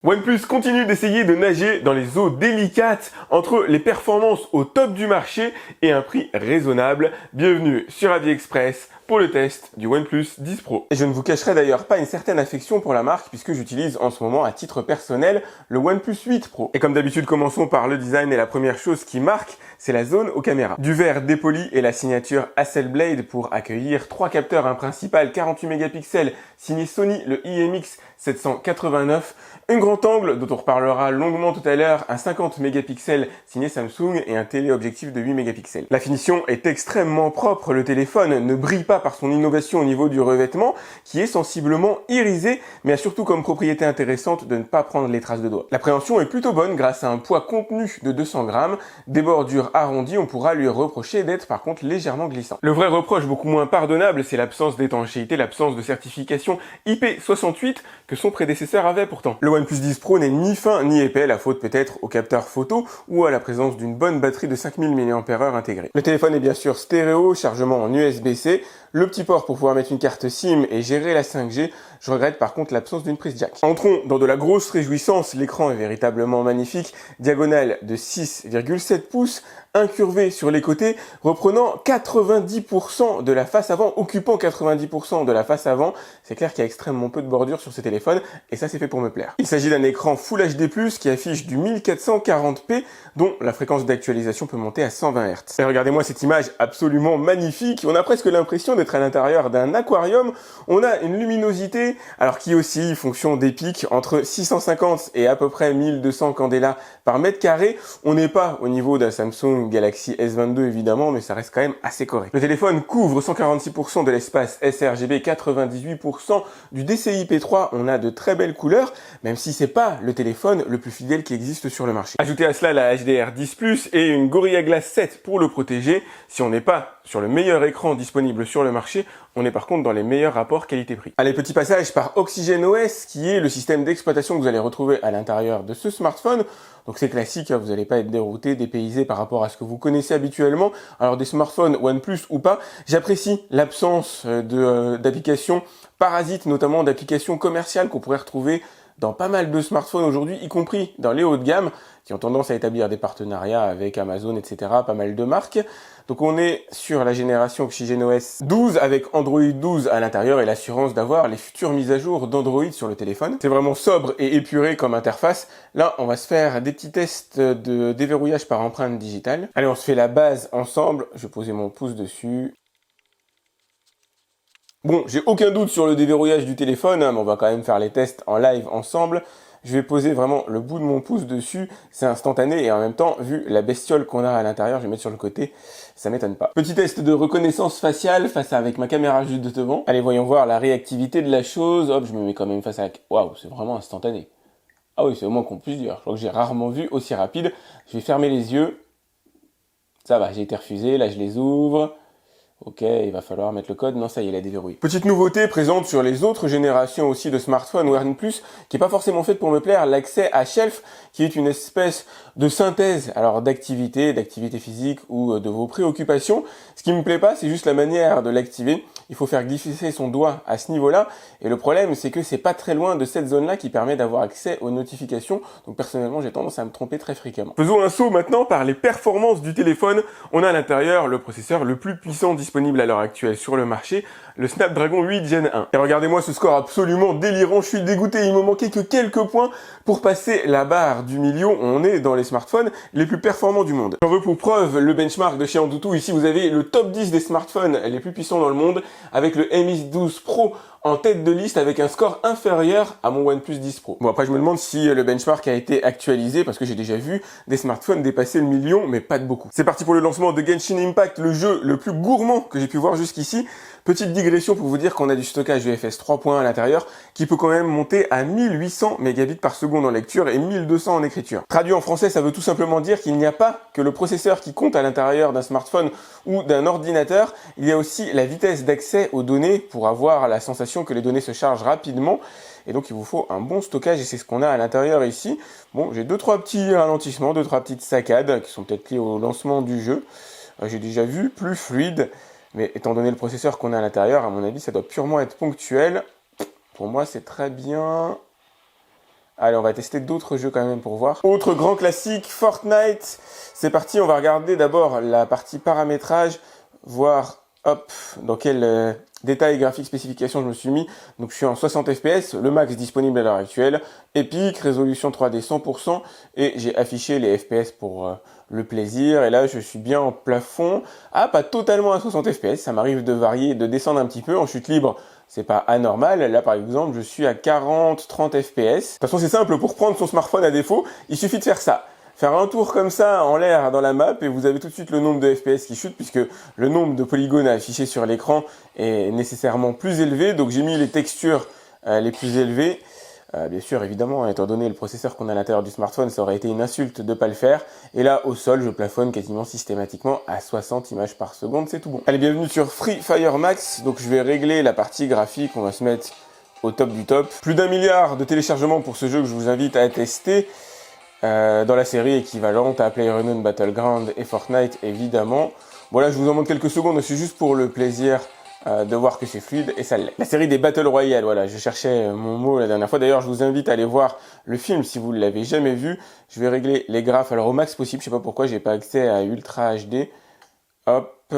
OnePlus continue d'essayer de nager dans les eaux délicates entre les performances au top du marché et un prix raisonnable. Bienvenue sur AliExpress pour le test du OnePlus 10 Pro. Et je ne vous cacherai d'ailleurs pas une certaine affection pour la marque puisque j'utilise en ce moment à titre personnel le OnePlus 8 Pro. Et comme d'habitude, commençons par le design et la première chose qui marque, c'est la zone aux caméras. Du verre dépoli et la signature Hasselblad pour accueillir trois capteurs, un principal 48 mégapixels signé Sony, le IMX 789, un grand angle dont on reparlera longuement tout à l'heure, un 50 mégapixels signé Samsung et un téléobjectif de 8 mégapixels. La finition est extrêmement propre, le téléphone ne brille pas par son innovation au niveau du revêtement qui est sensiblement irisé mais a surtout comme propriété intéressante de ne pas prendre les traces de doigts. L'appréhension est plutôt bonne grâce à un poids contenu de 200 grammes, des bordures arrondies, on pourra lui reprocher d'être par contre légèrement glissant. Le vrai reproche beaucoup moins pardonnable, c'est l'absence d'étanchéité, l'absence de certification IP68 que son prédécesseur avait pourtant. Le OnePlus 10 Pro n'est ni fin ni épais, la faute peut-être au capteur photo ou à la présence d'une bonne batterie de 5000 mAh intégrée. Le téléphone est bien sûr stéréo, chargement en USB-C, le petit port pour pouvoir mettre une carte SIM et gérer la 5G, je regrette par contre l'absence d'une prise jack. Entrons dans de la grosse réjouissance, l'écran est véritablement magnifique, diagonale de 6,7 pouces, incurvé sur les côtés, reprenant 90% de la face avant, occupant 90% de la face avant. C'est clair qu'il y a extrêmement peu de bordure sur ce téléphone et ça c'est fait pour me plaire. Il s'agit d'un écran Full HD+, qui affiche du 1440p, dont la fréquence d'actualisation peut monter à 120 Hz. Et regardez-moi cette image absolument magnifique, on a presque l'impression d'être à l'intérieur d'un aquarium. On a une luminosité, alors qui oscille, fonction des pics, entre 650 et à peu près 1200 candela par mètre carré. On n'est pas au niveau d'un Samsung Galaxy S22 évidemment, mais ça reste quand même assez correct. Le téléphone couvre 146% de l'espace sRGB, 98% du DCI-P3. On a de très belles couleurs, même si c'est pas le téléphone le plus fidèle qui existe sur le marché. Ajoutez à cela la HDR10+ et une Gorilla Glass 7 pour le protéger. Si on n'est pas sur le meilleur écran disponible sur le marché, on est par contre dans les meilleurs rapports qualité-prix. Allez, petit passage par OxygenOS, qui est le système d'exploitation que vous allez retrouver à l'intérieur de ce smartphone. Donc c'est classique, vous n'allez pas être dérouté, dépaysé par rapport à ce que vous connaissez habituellement. Alors des smartphones OnePlus ou pas, j'apprécie l'absence d'applications parasites, notamment d'applications commerciales qu'on pourrait retrouver dans pas mal de smartphones aujourd'hui, y compris dans les hauts de gamme, qui ont tendance à établir des partenariats avec Amazon, etc., pas mal de marques. Donc on est sur la génération OxygenOS 12 avec Android 12 à l'intérieur et l'assurance d'avoir les futures mises à jour d'Android sur le téléphone. C'est vraiment sobre et épuré comme interface. Là, on va se faire des petits tests de déverrouillage par empreinte digitale. Allez, on se fait la base ensemble. Je vais poser mon pouce dessus. Bon, j'ai aucun doute sur le déverrouillage du téléphone, hein, mais on va quand même faire les tests en live ensemble. Je vais poser vraiment le bout de mon pouce dessus, c'est instantané et en même temps, vu la bestiole qu'on a à l'intérieur, je vais mettre sur le côté, ça m'étonne pas. Petit test de reconnaissance faciale face avec ma caméra juste devant. Allez, voyons voir la réactivité de la chose. Hop, je me mets quand même face à la... Waouh, c'est vraiment instantané. Ah oui, c'est au moins qu'on puisse dire. Je crois que j'ai rarement vu aussi rapide. Je vais fermer les yeux. Ça va, j'ai été refusé, là je les ouvre. Ok, il va falloir mettre le code. Non, ça y est, il a déverrouillé. Petite nouveauté présente sur les autres générations aussi de smartphones OnePlus, qui est pas forcément faite pour me plaire, l'accès à Shelf, qui est une espèce de synthèse, alors d'activité physique ou de vos préoccupations. Ce qui me plaît pas, c'est juste la manière de l'activer. Il faut faire glisser son doigt à ce niveau-là. Et le problème, c'est que c'est pas très loin de cette zone-là qui permet d'avoir accès aux notifications. Donc personnellement, j'ai tendance à me tromper très fréquemment. Faisons un saut maintenant par les performances du téléphone. On a à l'intérieur le processeur le plus puissant disponible à l'heure actuelle sur le marché, le Snapdragon 8 Gen 1. Et regardez-moi ce score absolument délirant, je suis dégoûté, il me manquait que quelques points pour passer la barre du million. On est dans les smartphones les plus performants du monde. J'en veux pour preuve le benchmark de chez Antutu. Ici vous avez le top 10 des smartphones les plus puissants dans le monde, avec le Mi 12 Pro en tête de liste avec un score inférieur à mon OnePlus 10 Pro. Bon, après je me demande si le benchmark a été actualisé parce que j'ai déjà vu des smartphones dépasser le million, mais pas de beaucoup. C'est parti pour le lancement de Genshin Impact, le jeu le plus gourmand que j'ai pu voir jusqu'ici. Petite digression pour vous dire qu'on a du stockage UFS 3.1 à l'intérieur qui peut quand même monter à 1800 mégabits par seconde en lecture et 1200 en écriture. Traduit en français, ça veut tout simplement dire qu'il n'y a pas que le processeur qui compte à l'intérieur d'un smartphone ou d'un ordinateur, il y a aussi la vitesse d'accès aux données pour avoir la sensation que les données se chargent rapidement. Et donc il vous faut un bon stockage et c'est ce qu'on a à l'intérieur ici. Bon, j'ai 2-3 petits ralentissements, 2-3 petites saccades qui sont peut-être liées au lancement du jeu. J'ai déjà vu plus fluide. Mais étant donné le processeur qu'on a à l'intérieur, à mon avis, ça doit purement être ponctuel. Pour moi, c'est très bien. Allez, on va tester d'autres jeux quand même pour voir. Autre grand classique, Fortnite. C'est parti, on va regarder d'abord la partie paramétrage, voir hop, dans quel détail graphique spécification je me suis mis. Donc je suis en 60 fps, le max disponible à l'heure actuelle, Epic, résolution 3D 100%, et j'ai affiché les fps pour le plaisir. Et là je suis bien en plafond, pas totalement à 60 fps, ça m'arrive de varier, de descendre un petit peu en chute libre. C'est pas anormal. Là, par exemple, je suis à 40-30 fps. De toute façon, c'est simple. Pour prendre son smartphone à défaut, il suffit de faire ça. Faire un tour comme ça en l'air dans la map et vous avez tout de suite le nombre de FPS qui chute puisque le nombre de polygones affichés sur l'écran est nécessairement plus élevé. Donc j'ai mis les textures les plus élevées. Bien sûr, évidemment, étant donné le processeur qu'on a à l'intérieur du smartphone, ça aurait été une insulte de pas le faire. Et là, au sol, je plafonne quasiment systématiquement à 60 images par seconde, c'est tout bon. Allez, bienvenue sur Free Fire Max. Donc je vais régler la partie graphique, on va se mettre au top du top. Plus d'1 milliard de téléchargements pour ce jeu que je vous invite à tester. Dans la série équivalente à PlayerUnknown's Battlegrounds et Fortnite, évidemment. Voilà, je vous en montre quelques secondes, c'est juste pour le plaisir de voir que c'est fluide, et ça l'est. La série des Battle Royale, voilà, je cherchais mon mot la dernière fois. D'ailleurs, je vous invite à aller voir le film si vous ne l'avez jamais vu. Je vais régler les graphes alors au max possible. Je sais pas pourquoi j'ai pas accès à Ultra HD. Hop,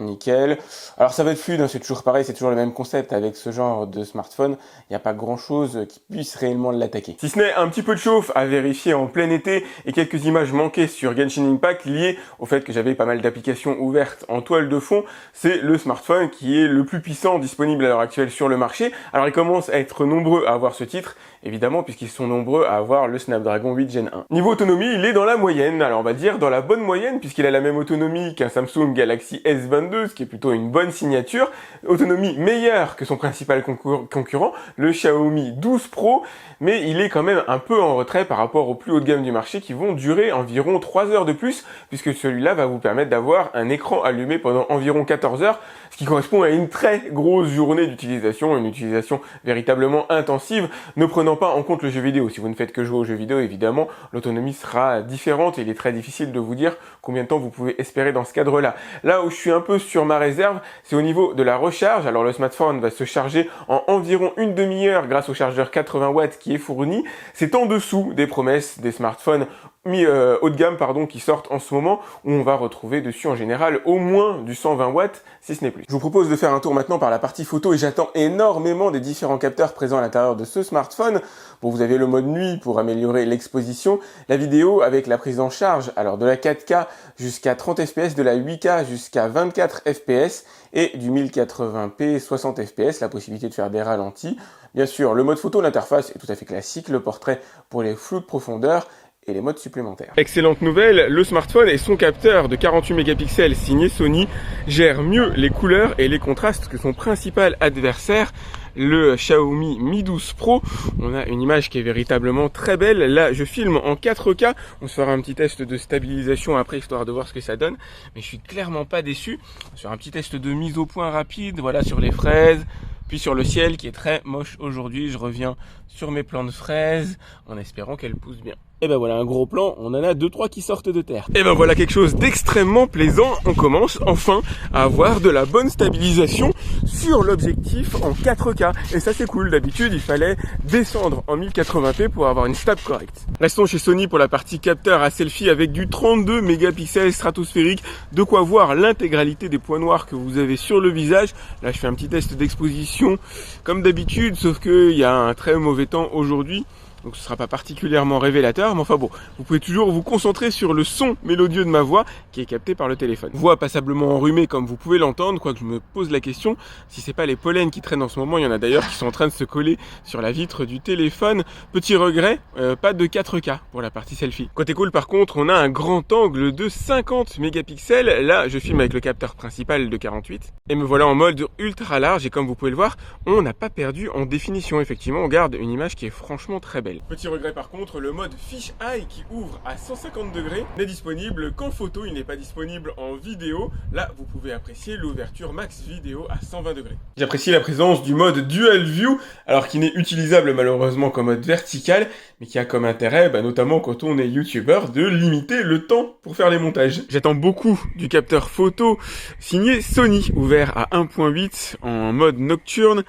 nickel. Alors ça va être fluide, hein, c'est toujours pareil, c'est toujours le même concept avec ce genre de smartphone. Il n'y a pas grand chose qui puisse réellement l'attaquer. Si ce n'est un petit peu de chauffe à vérifier en plein été et quelques images manquées sur Genshin Impact liées au fait que j'avais pas mal d'applications ouvertes en toile de fond, c'est le smartphone qui est le plus puissant disponible à l'heure actuelle sur le marché. Alors ils commencent à être nombreux à avoir ce titre, évidemment, puisqu'ils sont nombreux à avoir le Snapdragon 8 Gen 1. Niveau autonomie, il est dans la moyenne, alors on va dire dans la bonne moyenne, puisqu'il a la même autonomie qu'un Samsung Galaxy S22, ce qui est plutôt une bonne signature. Autonomie meilleure que son principal concurrent, le Xiaomi 12 Pro, mais il est quand même un peu en retrait par rapport aux plus haut de gamme du marché qui vont durer environ 3 heures de plus, puisque celui-là va vous permettre d'avoir un écran allumé pendant environ 14 heures, ce qui correspond à une très grosse journée d'utilisation, une utilisation véritablement intensive, ne prenant pas en compte le jeu vidéo. Si vous ne faites que jouer aux jeux vidéo, évidemment, l'autonomie sera différente et il est très difficile de vous dire combien de temps vous pouvez espérer dans ce cadre-là. Là où je suis un peu sur ma réserve, c'est au niveau de la recharge. Alors le smartphone va se charger en environ une demi-heure grâce au chargeur 80 watts qui est fourni. C'est en dessous des promesses des smartphones haut de gamme qui sortent en ce moment, où on va retrouver dessus en général au moins du 120 watts, si ce n'est plus. Je vous propose de faire un tour maintenant par la partie photo et j'attends énormément des différents capteurs présents à l'intérieur de ce smartphone. Bon, vous avez le mode nuit pour améliorer l'exposition, la vidéo avec la prise en charge, alors de la 4K jusqu'à 30 fps, de la 8K jusqu'à 24 fps et du 1080p 60 fps, la possibilité de faire des ralentis. Bien sûr, le mode photo, l'interface est tout à fait classique, le portrait pour les flous de profondeur, et les modes supplémentaires. Excellente nouvelle, le smartphone et son capteur de 48 mégapixels signé Sony gèrent mieux les couleurs et les contrastes que son principal adversaire, le Xiaomi Mi 12 Pro. On a une image qui est véritablement très belle. Là, je filme en 4K. On se fera un petit test de stabilisation après, histoire de voir ce que ça donne. Mais je suis clairement pas déçu. Sur un petit test de mise au point rapide, voilà, sur les fraises, puis sur le ciel qui est très moche aujourd'hui. Je reviens sur mes plants de fraises en espérant qu'elles poussent bien. Et ben voilà un gros plan, on en a 2-3 qui sortent de terre. Et ben voilà quelque chose d'extrêmement plaisant, on commence enfin à avoir de la bonne stabilisation sur l'objectif en 4K. Et ça c'est cool, d'habitude il fallait descendre en 1080p pour avoir une stab correcte. Restons chez Sony pour la partie capteur à selfie avec du 32 mégapixels stratosphérique, de quoi voir l'intégralité des points noirs que vous avez sur le visage. Là je fais un petit test d'exposition comme d'habitude, sauf qu'il y a un très mauvais temps aujourd'hui. Donc ce ne sera pas particulièrement révélateur, mais enfin bon, vous pouvez toujours vous concentrer sur le son mélodieux de ma voix qui est capté par le téléphone. Voix passablement enrhumée comme vous pouvez l'entendre, quoique je me pose la question si c'est pas les pollens qui traînent en ce moment. Il y en a d'ailleurs qui sont en train de se coller sur la vitre du téléphone. Petit regret, pas de 4K pour la partie selfie. Côté cool par contre, on a un grand angle de 50 mégapixels. Là, je filme avec le capteur principal de 48. Et me voilà en mode ultra large et comme vous pouvez le voir, on n'a pas perdu en définition. Effectivement, on garde une image qui est franchement très belle. Petit regret par contre, le mode Fish Eye qui ouvre à 150 degrés n'est disponible qu'en photo, il n'est pas disponible en vidéo. Là, vous pouvez apprécier l'ouverture max vidéo à 120 degrés. J'apprécie la présence du mode Dual View, alors qu'il n'est utilisable malheureusement qu'en mode vertical, mais qui a comme intérêt, notamment quand on est youtubeur, de limiter le temps pour faire les montages. J'attends beaucoup du capteur photo signé Sony, ouvert à 1.8 en mode nocturne.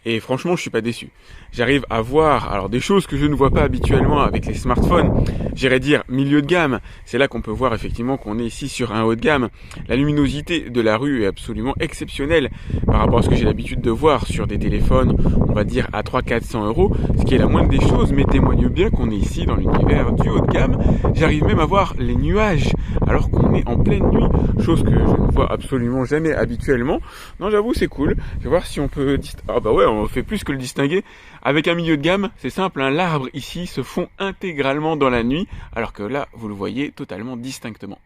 Et franchement, je suis pas déçu. j'arrive à voir alors des choses que je ne vois pas habituellement avec les smartphones. J'irais dire milieu de gamme. C'est là qu'on peut voir effectivement qu'on est ici sur un haut de gamme. La luminosité de la rue est absolument exceptionnelle par rapport à ce que j'ai l'habitude de voir sur des téléphones, on va dire à 300-400 euros, ce qui est la moindre des choses, mais témoigne bien qu'on est ici dans l'univers du haut de gamme. J'arrive même à voir les nuages alors qu'on est en pleine nuit, chose que je ne vois absolument jamais habituellement. Non, j'avoue, c'est cool. Je vais voir si on peut... Ah bah ouais, on fait plus que le distinguer. Avec un milieu de gamme, c'est simple, hein, l'arbre ici se fond intégralement dans la nuit, alors que là, vous le voyez totalement distinctement.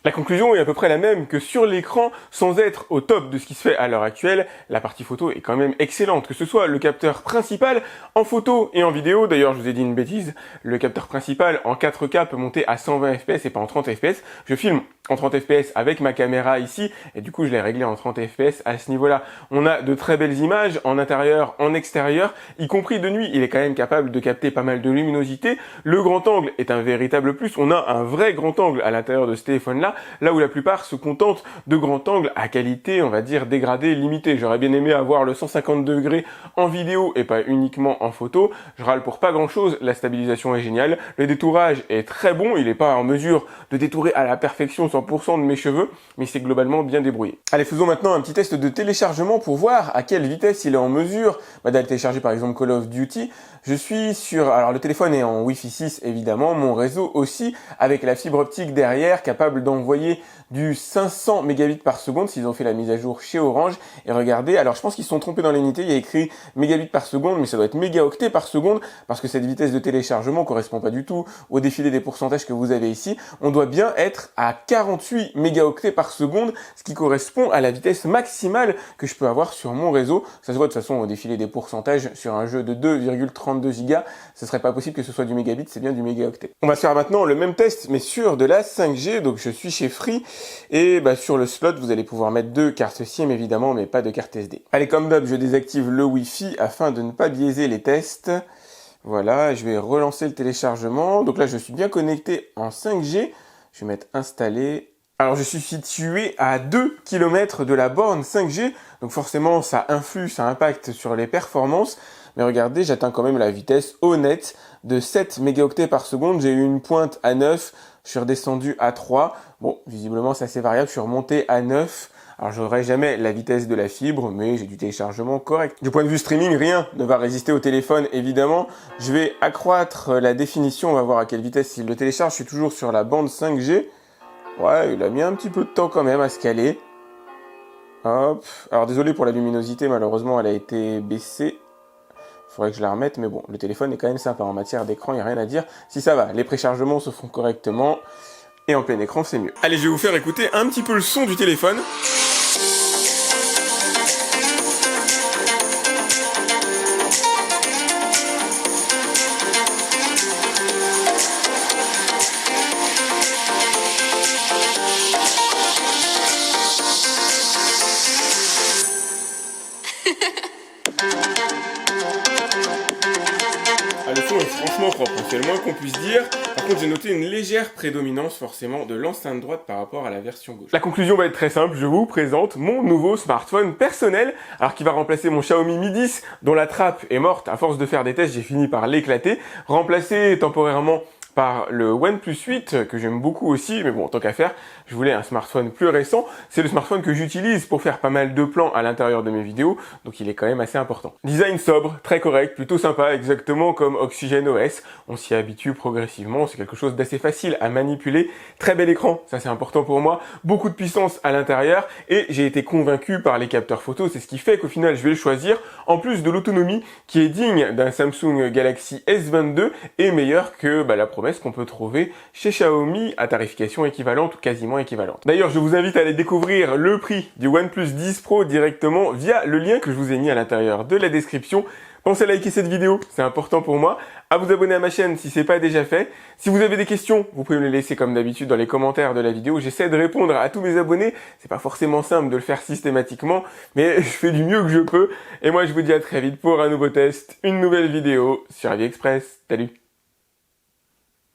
La conclusion est à peu près la même que sur l'écran, sans être au top de ce qui se fait à l'heure actuelle, la partie photo est quand même excellente. Que ce soit le capteur principal en photo et en vidéo, d'ailleurs je vous ai dit une bêtise, le capteur principal en 4K peut monter à 120 fps et pas en 30 fps. Je filme en 30 fps avec ma caméra ici et du coup je l'ai réglé en 30 fps à ce niveau-là. On a de très belles images en intérieur, en extérieur, y compris de nuit. Il est quand même capable de capter pas mal de luminosité. Le grand angle est un véritable plus. On a un vrai grand angle à l'intérieur de ce téléphone-là, là où la plupart se contentent de grands angles à qualité, on va dire, dégradée, limitée. J'aurais bien aimé avoir le 150 degrés en vidéo et pas uniquement en photo. Je râle pour pas grand-chose, la stabilisation est géniale. Le détourage est très bon, il n'est pas en mesure de détourer à la perfection 100% de mes cheveux, mais c'est globalement bien débrouillé. Allez, faisons maintenant un petit test de téléchargement pour voir à quelle vitesse il est en mesure d'aller télécharger par exemple Call of Duty. Je suis sur, alors le téléphone est en Wi-Fi 6 évidemment, mon réseau aussi, avec la fibre optique derrière, capable d'envoyer du 500 mégabits par seconde s'ils ont fait la mise à jour chez Orange. Et regardez, alors je pense qu'ils se sont trompés dans l'unité, il y a écrit mégabits par seconde, mais ça doit être mégaoctets par seconde, parce que cette vitesse de téléchargement correspond pas du tout au défilé des pourcentages que vous avez ici. On doit bien être à 48 mégaoctets par seconde, ce qui correspond à la vitesse maximale que je peux avoir sur mon réseau. Ça se voit de toute façon au défilé des pourcentages sur un jeu de 2,32 gigas, ce serait pas possible que ce soit du mégabit, c'est bien du mégaoctet. On va faire maintenant le même test, mais sur de la 5G, donc je suis chez Free, et sur le slot, vous allez pouvoir mettre 2 cartes SIM évidemment, mais pas de carte SD. Allez, comme d'hab, je désactive le Wi-Fi afin de ne pas biaiser les tests. Voilà, je vais relancer le téléchargement. Donc là, je suis bien connecté en 5G. Je vais mettre installer. Alors, je suis situé à 2 km de la borne 5G. Donc forcément, ça influe, ça impacte sur les performances. Mais regardez, j'atteins quand même la vitesse honnête de 7 mégaoctets par seconde. J'ai eu une pointe à 9. Je suis redescendu à 3. Bon, visiblement, c'est assez variable. Je suis remonté à 9. Alors, je n'aurai jamais la vitesse de la fibre, mais j'ai du téléchargement correct. Du point de vue streaming, rien ne va résister au téléphone, évidemment. Je vais accroître la définition. On va voir à quelle vitesse il le télécharge. Je suis toujours sur la bande 5G. Ouais, il a mis un petit peu de temps quand même à se caler. Hop. Alors, désolé pour la luminosité. Malheureusement, elle a été baissée. Faudrait que je la remette, mais bon, le téléphone est quand même sympa. En matière d'écran, il n'y a rien à dire. Si ça va, les préchargements se font correctement. Et en plein écran, c'est mieux. Allez, je vais vous faire écouter un petit peu le son du téléphone. Ah, le son est franchement propre, c'est le moins qu'on puisse dire. Par contre, j'ai noté une légère prédominance forcément de l'enceinte droite par rapport à la version gauche. La conclusion va être très simple, je vous présente mon nouveau smartphone personnel, alors qui va remplacer mon Xiaomi Mi 10, dont la trappe est morte. À force de faire des tests, j'ai fini par l'éclater. Remplacé temporairement par le OnePlus 8 que j'aime beaucoup aussi, mais bon, tant qu'à faire, je voulais un smartphone plus récent. C'est le smartphone que j'utilise pour faire pas mal de plans à l'intérieur de mes vidéos, donc il est quand même assez important. Design sobre, très correct, plutôt sympa, exactement comme Oxygen OS. On s'y habitue progressivement, c'est quelque chose d'assez facile à manipuler. Très bel écran, ça c'est important pour moi. Beaucoup de puissance à l'intérieur et j'ai été convaincu par les capteurs photo. C'est ce qui fait qu'au final, je vais le choisir. En plus de l'autonomie qui est digne d'un Samsung Galaxy S22 et meilleure que la promesse promesses qu'on peut trouver chez Xiaomi à tarification équivalente ou quasiment équivalente. D'ailleurs, je vous invite à aller découvrir le prix du OnePlus 10 Pro directement via le lien que je vous ai mis à l'intérieur de la description. Pensez à liker cette vidéo, c'est important pour moi, à vous abonner à ma chaîne si c'est pas déjà fait. Si vous avez des questions, vous pouvez me les laisser comme d'habitude dans les commentaires de la vidéo. J'essaie de répondre à tous mes abonnés. C'est pas forcément simple de le faire systématiquement, mais je fais du mieux que je peux. Et moi, je vous dis à très vite pour un nouveau test, une nouvelle vidéo sur AliExpress. Salut!